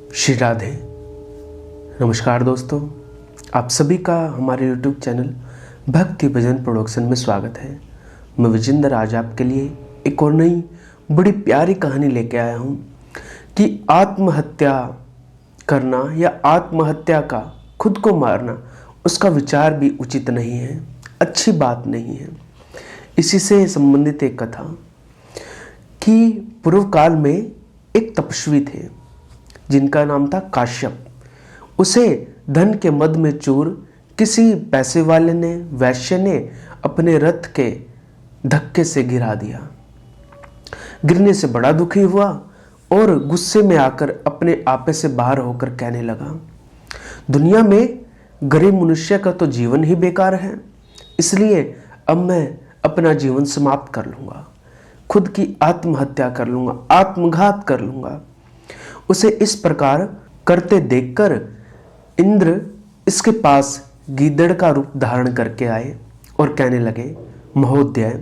श्री राधे। नमस्कार दोस्तों, आप सभी का हमारे YouTube चैनल भक्ति भजन प्रोडक्शन में स्वागत है। मैं विजेंद्र आज आपके लिए एक और नई बड़ी प्यारी कहानी लेके आया हूँ कि आत्महत्या करना या आत्महत्या का खुद को मारना उसका विचार भी उचित नहीं है, अच्छी बात नहीं है। इसी से संबंधित एक कथा कि पूर्व काल में एक तपस्वी थे जिनका नाम था काश्यप। उसे धन के मद में चूर किसी पैसे वाले ने, वैश्य ने अपने रथ के धक्के से गिरा दिया। गिरने से बड़ा दुखी हुआ और गुस्से में आकर अपने आपे से बाहर होकर कहने लगा, दुनिया में गरीब मनुष्य का तो जीवन ही बेकार है, इसलिए अब मैं अपना जीवन समाप्त कर लूँगा, खुद की आत्महत्या कर लूँगा, आत्मघात कर लूँगा। उसे इस प्रकार करते देखकर इंद्र इसके पास गीदड़ का रूप धारण करके आए और कहने लगे, महोदय,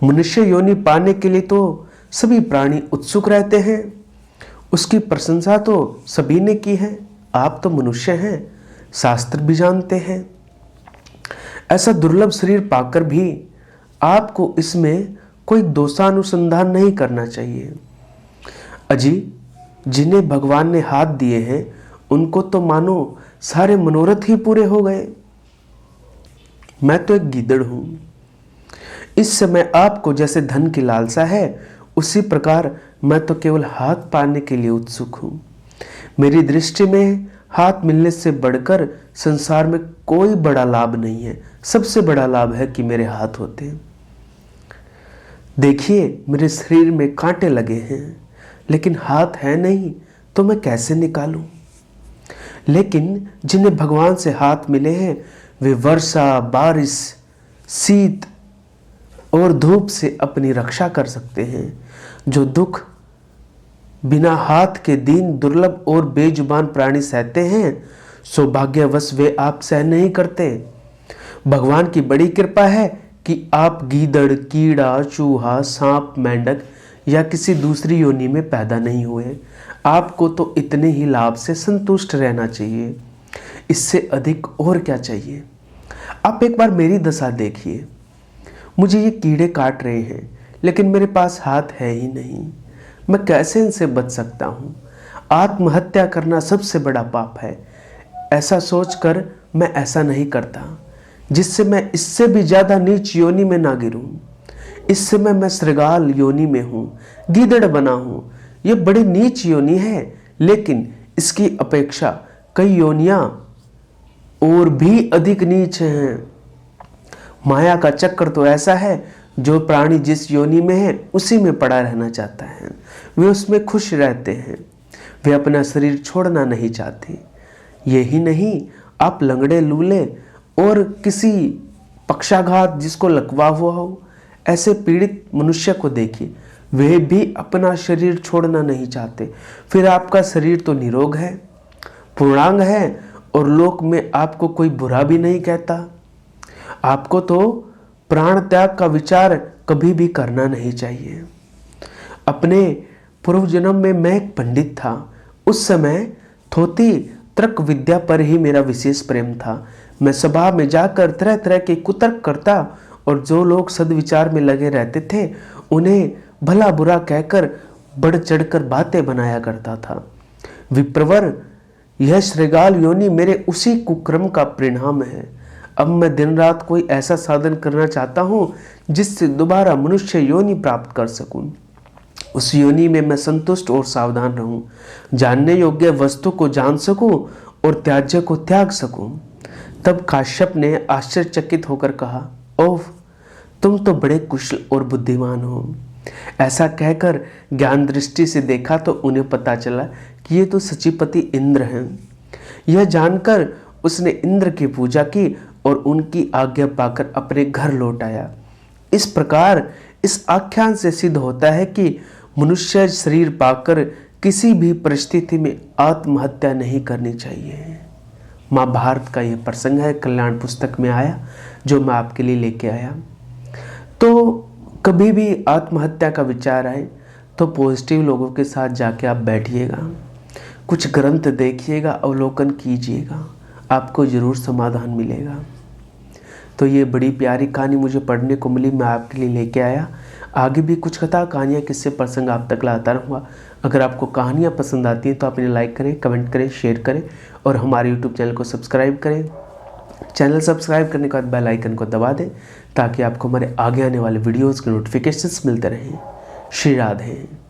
मनुष्य योनि पाने के लिए तो सभी प्राणी उत्सुक रहते हैं, उसकी प्रशंसा तो सभी ने की है। आप तो मनुष्य हैं, शास्त्र भी जानते हैं, ऐसा दुर्लभ शरीर पाकर भी आपको इसमें कोई दोषानुसंधान नहीं करना चाहिए। अजी, जिन्हें भगवान ने हाथ दिए हैं उनको तो मानो सारे मनोरथ ही पूरे हो गए। मैं तो एक गीदड़ हूं। इस समय आपको जैसे धन की लालसा है, उसी प्रकार मैं तो केवल हाथ पाने के लिए उत्सुक हूं। मेरी दृष्टि में हाथ मिलने से बढ़कर संसार में कोई बड़ा लाभ नहीं है। सबसे बड़ा लाभ है कि मेरे हाथ होते हैं। देखिए, मेरे शरीर में कांटे लगे हैं, लेकिन हाथ है नहीं तो मैं कैसे निकालूं। लेकिन जिन्हें भगवान से हाथ मिले हैं वे वर्षा, बारिश, शीत और धूप से अपनी रक्षा कर सकते हैं। जो दुख बिना हाथ के दीन, दुर्लभ और बेजुबान प्राणी सहते हैं, सौभाग्यवश वे आप सह नहीं करते। भगवान की बड़ी कृपा है कि आप गीदड़, कीड़ा, चूहा, सांप, मेंढक या किसी दूसरी योनि में पैदा नहीं हुए। आपको तो इतने ही लाभ से संतुष्ट रहना चाहिए, इससे अधिक और क्या चाहिए। आप एक बार मेरी दशा देखिए, मुझे ये कीड़े काट रहे हैं, लेकिन मेरे पास हाथ है ही नहीं। मैं कैसे इनसे बच सकता हूँ। आत्महत्या करना सबसे बड़ा पाप है। ऐसा सोचकर मैं ऐसा नहीं करता, जिससे मैं इससे भी ज्यादा नीच योनि में ना गिरूं। इस समय मैं श्रृगाल योनि में हूं, गीदड़ बना हूं। यह बड़ी नीच योनि है, लेकिन इसकी अपेक्षा कई योनियां और भी अधिक नीच हैं। माया का चक्कर तो ऐसा है, जो प्राणी जिस योनि में है उसी में पड़ा रहना चाहता है। वे उसमें खुश रहते हैं, वे अपना शरीर छोड़ना नहीं चाहते। यही नहीं, आप लंगड़े, लूले और किसी पक्षाघात जिसको लकवा हुआ हो, ऐसे पीड़ित मनुष्य को देखिए, वे भी अपना शरीर छोड़ना नहीं चाहते। फिर आपका शरीर तो निरोग है, पूर्णांग है और लोक में आपको कोई बुरा भी नहीं कहता। आपको तो प्राण त्याग का विचार कभी भी करना नहीं चाहिए। अपने पूर्व जन्म में मैं एक पंडित था। उस समय थोती तर्क विद्या पर ही मेरा विशेष प्रेम था। मैं सभा में जाकर तरह तरह के कुतर्क करता और जो लोग सद्विचार में लगे रहते थे उन्हें भला बुरा कहकर बढ़ चढ़कर बातें बनाया करता था। विप्रवर, यह श्रृगाल योनि मेरे उसी कुक्रम का परिणाम है। अब मैं दिन रात कोई ऐसा साधन करना चाहता हूँ जिससे दोबारा मनुष्य योनि प्राप्त कर सकूं। उस योनि में मैं संतुष्ट और सावधान रहूं, जानने योग्य वस्तु को जान सकूं और त्याज्य को त्याग सकूं। तब काश्यप ने आश्चर्यचकित होकर कहा, ओह, तुम तो बड़े कुशल और बुद्धिमान हो। ऐसा कहकर ज्ञान दृष्टि से देखा तो उन्हें पता चला कि ये तो सचिपति इंद्र हैं। यह जानकर उसने इंद्र की पूजा की और उनकी आज्ञा पाकर अपने घर लौट आया। इस प्रकार इस आख्यान से सिद्ध होता है कि मनुष्य शरीर पाकर किसी भी परिस्थिति में आत्महत्या नहीं करनी चाहिए। महाभारत का यह प्रसंग है, कल्याण पुस्तक में आया, जो मैं आपके लिए लेके आया। तो कभी भी आत्महत्या का विचार आए तो पॉजिटिव लोगों के साथ जाके आप बैठिएगा, कुछ ग्रंथ देखिएगा, अवलोकन कीजिएगा, आपको ज़रूर समाधान मिलेगा। तो ये बड़ी प्यारी कहानी मुझे पढ़ने को मिली, मैं आपके लिए लेके आया। आगे भी कुछ कथा कहानियाँ किस्से प्रसंग आप तक लाता रहूँगा। अगर आपको कहानियाँ पसंद आती हैं तो आप इन्हें लाइक करें, कमेंट करें, शेयर करें और हमारे यूट्यूब चैनल को सब्सक्राइब करें। चैनल सब्सक्राइब करने के बाद बेल आइकन को दबा दें ताकि आपको हमारे आगे आने वाले वीडियोज़ के नोटिफिकेशंस मिलते रहें। श्री राधे।